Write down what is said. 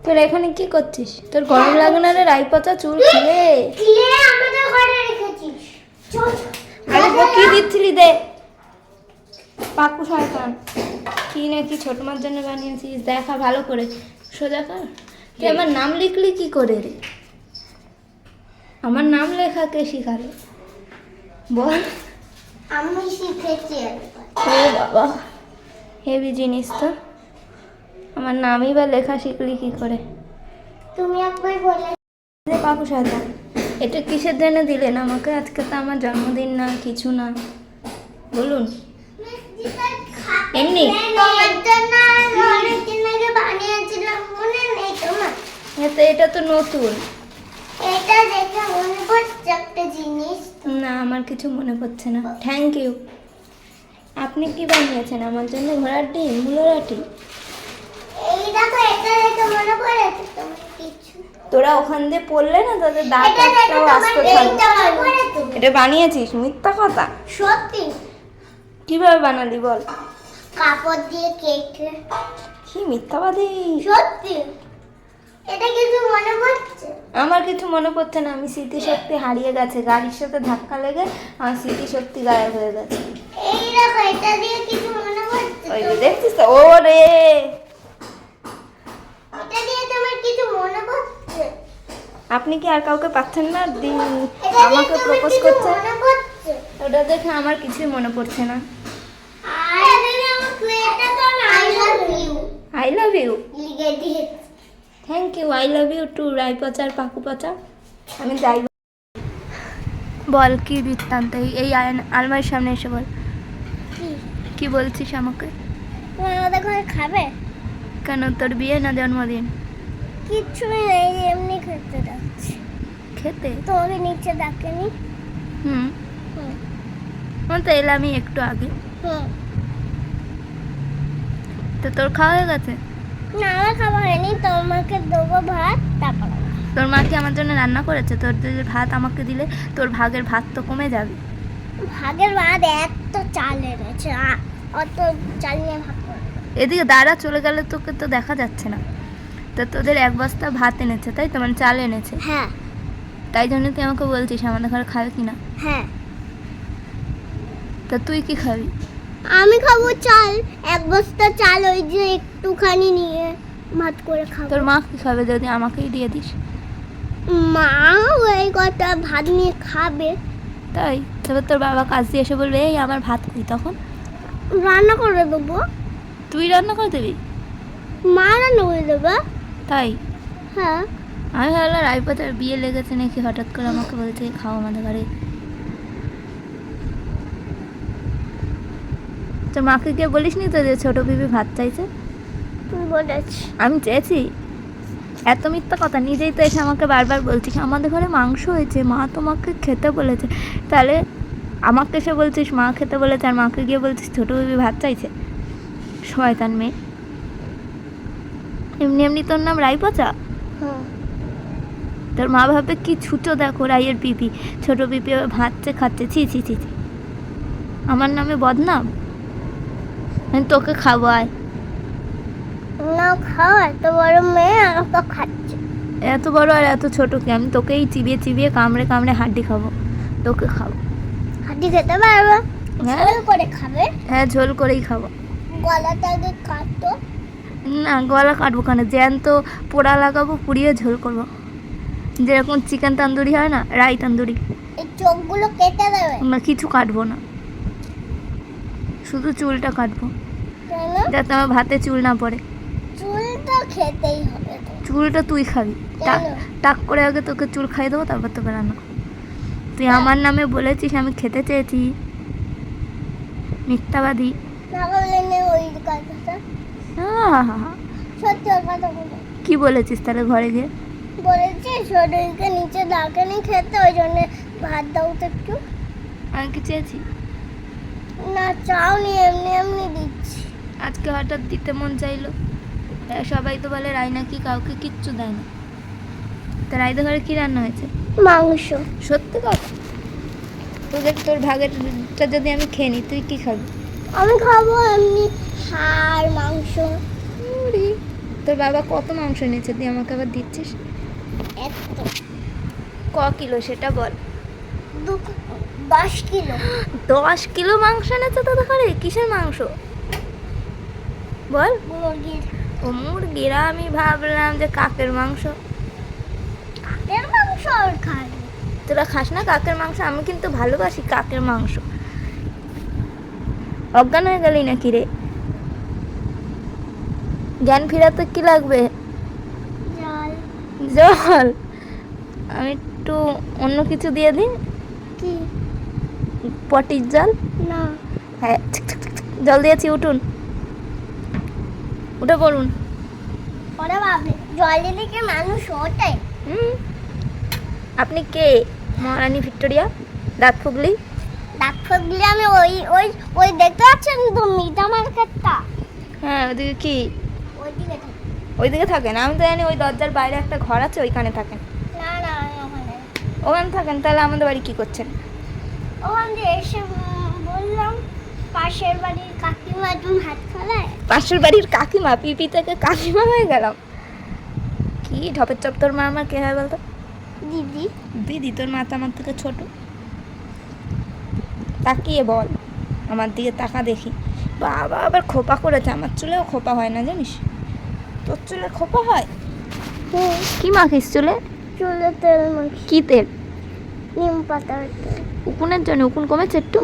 তোরা এখানে কি করছিস? তোর গরম লাগে না রে রাই পচা চুল খুলে? আমাদের ঘরে রেখেছিস। চল আরে কি দিচ্ছিলি দে। পাকু শয়তান কি নাকি ছোট মার জন্য বানিয়েছিস? দেখা ভালো করে সোজা কর। তুই আমার নাম লিখলি কি করে রে? আমার নাম লেখা কে শিখালো বল? আমি শিখেছি। ও বাবা হেভি জিনিস তো। আমার নামই বা লেখা শিখলি কি করে? তুমি একবার বলে পাকু শয়তান এটা কিসের জন্য দিলেন আমাকে? আজকে তো আমার জন্মদিন না কিছু না, বলুন। এমনি অনেকদিন আগে বানিয়েছিলাম, মনে নেই তোমার? এটা তো নতুন। এটা দেখে মনে পড়ছে একটা জিনিস। না আমার কিছু মনে পড়ছে না। Thank you. আপনি কি বানিয়েছেন আমার জন্য? ঘোড়ার ডিম, মূলরাটি? এই দেখো, এটা দেখে মনে পড়েছে তোমার কিছু? তোরা ওখান দিয়ে পড়লে না তাদের দাঁত এটা দেখে একটাও তোমার আসতে এইটা থাকবে। মনে পড়েছে? এটা বানিয়েছিস? মিথ্যা কথা। সত্যি। কিভাবে বানালি বল? কাপড় দিয়ে কেটে। কি মিথ্যাবাদী। সত্যি। এটা কিছু মনে পড়ছে? আমার কিছু মনে পড়ছে না। আমি স্মৃতিশক্তি হারিয়ে গেছে, গাড়ির সাথে ধাক্কা লেগে আমার স্মৃতিশক্তি গায়েব হয়ে গেছে। এই দেখো, এটা দিয়ে কিছু মনে পড়ছে? ওই যে দেখছিস তো? ও রে এটা দিয়ে তোমার কিছু মনে পড়ছে? আপনি কি আর কাউকে পাচ্ছেন না? এটা দিয়ে আমাকে তোমার প্রপোজ কিছু করছে। মনে পড়ছে? ওটা দেখে আমার কিছুই মনে পড়ছে না। আর দিদি আমার প্লেটটা তো I love you I love you. লিখে দিয়েছে। Thank you. I love you too Rai পচা আর পাকু পচা। আমি যাই। বল কি বৃত্তান্ত? এই আলমারির সামনে এসে বল কি বলছিস আমাকে? তুমি আমাদের ঘরে খাবে? কেন, তোর বিয়ে না জন্মদিন? কিচ্ছু নেই, এমনি খেতে যাচ্ছি। খেতে? তোমাকে নিচে ডাকেনি? হুম হুম আমার তো এলামই একটু আগে। হুম। তো তোর খাওয়া হয়ে গেছে? না, আমার খাবার হয়নি, তোমাকে দেবো ভাত, তারপর তোর মা কি আমার জন্য রান্না করেছে? তোর যে ভাত আমাকে দিলে তোর ভাগের ভাত তো কমে যাবে। ভাগের ভাত এত চাল এনেছে, অত চাল নিয়ে ভাত করবে? এদিকে দাঁড়া, চলে গেলে তোকে তো দেখা যাচ্ছে না। তো তোদের এক বস্তা ভাত এনেছে তাই তো, মানে চাল এনেছে? হ্যাঁ তাই জন্য তুই আমাকে বলছিস আমাদের ঘরে খাবে কি না? হ্যাঁ। তা তুই কি খাবি? আমি খাবো চাল, এক বস্তা চাল, ওই যে একটুখানি নিয়ে ভাত করে খাবো। তোর মা কি খাবে যদি আমাকেই দিয়ে দিস? মা ওই কটা ভাত নিয়ে খাবে। তাই? তবে তোর বাবা কাজ দিয়ে এসে বলবে এই আমার ভাত খাই, তখন রান্না করে দেবো। তুই রান্না করে দিবি? মা রান্না করে দেবে। তাই? হ্যাঁ। আমি ভাবলাম রায়পাতার বিয়ে লেগেছে নাকি, হঠাৎ করে আমাকে বলছে খাও আমাদের ঘরে। তোর মাকে গিয়ে বলিস নি তো যে ছোটো বিবি ভাত চাইছে? তুই বলেছি? আমি চেয়েছি? এত মিথ্যা কথা। নিজেই তো এসে আমাকে বারবার বলছিস আমাদের ঘরে মাংস হয়েছে, মা তোমাকে খেতে বলেছে। তাহলে আমাকে এসে বলছিস মা খেতে বলেছে, আর মাকে গিয়ে বলছিস ছোটো বিবি ভাত চাইছে। শয়তান মেয়ে। এমনি এমনি তোর নাম রায়পচা? হুম। তোর মা ভাবে কি ছুটো দেখো রাইয়ের পিপি, ছোটো পিপি ভাত খাচ্ছে, ছি ছি ছি ছি। আমার নামে বদনাম। আমি তোকে খাবো আয়। না খাও, এত বড় মেয়ে আমাকে খাচ্ছে। এত বড় আর এত ছোটো কি? আমি তোকেই চিবিয়ে চিবিয়ে কামড়ে কামড়ে হাড্ডি খাবো, তোকে খাবো। হাঁটি খেতে পারবে? হ্যাঁ। ঝোল করে খাবে? হ্যাঁ ঝোল করেই খাবো। গলাটা আগে কাটো। না গলা কাটবো কেন? জ্যান্ত পোড়া লাগাবো, পুড়িয়ে ঝোল করবো, যেরকম চিকেন তান্দুরি হয় না, রাই তান্দুরি। এই চোখগুলো কেটে দেবে? না কিছু কাটবো না, শুধু চুলটা কাটবো কেন? যাতে আমার ভাতে চুল না পড়ে। চুল তো খেতেই হবে তো। চুলটা তুই খাবি। কেন? টাক করে আগে তোকে চুল খাইয়ে দেবো, তারপর তোকে রান্না করবো। তুই আমার নামে বলেছিস আমি খেতে চেয়েছি, মিথ্যাবাদী। না বলে নে ওই কথাটা। আহা, সত্যি ওর কথা বলে। কি বলেছিস তাহলে ঘরে গিয়ে? বলেছি শরীরকে নিচে ডাকেনি খেতে, ওই জন্য ভাত দাও তো একটু। আমি কি চেয়েছি? না চাওনি, এমনি এমনি দিচ্ছি। আজকে হঠাৎ দিতে মন চাইলো। সবাই তো বলে রাই নাকি কাউকে কিচ্ছু দেয় না। তা রাইদের ঘরে কি রান্না হয়েছে? মাংস। সত্যি কথা? তোদের তোর ভাগেরটা যদি আমি খেয়ে নিই তুই কি খাবি? আমি খাবো এমনি হাড় মাংস। তোর বাবা কত মাংস এনেছে দিয়ে আমাকে আবার দিচ্ছিস? এত কিলো সেটা বল। 10 কিলো। 10 কিলো মাংস এনেছে তোদের ঘরে? কিসের মাংস বল? মুরগির। ও মুরগির, আমি ভাবলাম যে কাকের মাংস। কাকের মাংস আর খাই। তোরা খাস না কাকের মাংস? আমি কিন্তু ভালোবাসি কাকের মাংস। অজ্ঞান হয়ে গেলি নাকি রে? জ্ঞান ফিরাতে কি লাগবে? জল। জল? আমি একটু অন্য কিছু দিয়ে দিই। কি? পটির জল? না। হ্যাঁ, জল দিয়েছি, উঠুন, উঠে পড়ুন। ওরে বাবা, জল দিলে কি মানুষ ওঠে? আপনি কে? মহারানী ভিক্টোরিয়া দাঁত ফুগলি? দাঁত ফুগলে আমি ওই ওই ওই দেখতে পাচ্ছেন তো মিটা মার্কেটটা? হ্যাঁ, ওইদিকে কি? ওইদিকে থাকি। ওইদিকে থাকেন? আমি তো জানি ওই দরজার বাইরে একটা ঘর আছে, ওইখানে থাকেন। না না, আমি ওখানে। ওখানে থাকেন? তাহলে আমাদের বাড়ি কি করছেন? ওখান দিয়ে এসে বললাম পাশের বাড়ির কাকিমা তুমি হাত খালায়। পাশের বাড়ির কাকিমা? পিপি থেকে কাকিমা হয়ে গেলাম? কি ঢপের চপ, তোর মা আমার কে হয় বলতো? দিদি। দিদি? তোর মা তো আমার থেকে ছোট। তাকিয়ে বল, আমার দিকে তাকা দেখি। বাবা আবার খোপা করেছে, আমার চুলেও খোপা হয় না জানিস? তোর চুলে খোপা হয়? কি মাখিস চুলে? চুলে তেল মাখি। কি তেল? নিম পাতার তেল। উকুনের জন্য? উকুন কমেছে একটু?